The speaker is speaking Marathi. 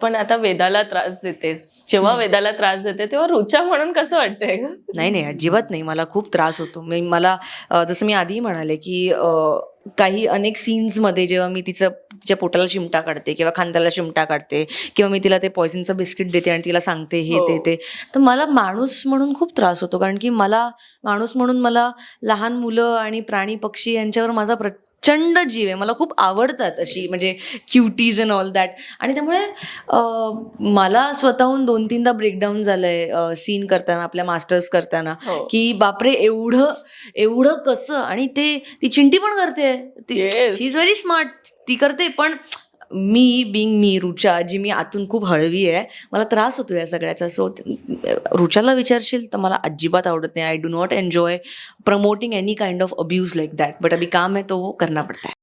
पण आता वेदाला त्रास देतेस, जेव्हा वेदाला त्रास देते तेव्हा रुचा म्हणून कसं वाटतंय ग? नाही अजिबात नाही. मला खूप त्रास होतो. मला जसं मी आधी म्हणाले की काही अनेक सीन्समध्ये जेव्हा मी तिच्या पोटाला चिमटा काढते किंवा खांद्याला चिमटा काढते किंवा मी तिला ते पॉयझनचं बिस्किट देते आणि तिला सांगते हे हो. ते तर मला माणूस म्हणून खूप त्रास होतो. कारण की माणूस म्हणून मला लहान मुलं आणि प्राणी पक्षी यांच्यावर माझा प्रचंड जीव आहे. मला खूप आवडतात अशी म्हणजे क्युटीज अँड ऑल दॅट. आणि त्यामुळे मला स्वतःहून 2-3दा ब्रेकडाऊन झालंय सीन करताना, आपल्या मास्टर्स करताना, हो. की बापरे एवढं कसं. आणि ती चिंटी पण करते, Yes. She is very smart, ती करते. पण मी रुचा, जी मी आतून खूप हळवी आहे, मला त्रास होतो या सगळ्याचा. सो रुचाला विचारशील तर मला अजिबात आवडत नाही. I do not enjoy promoting any kind of abuse like that, but अभी काम है तो वो करना पड़ता है.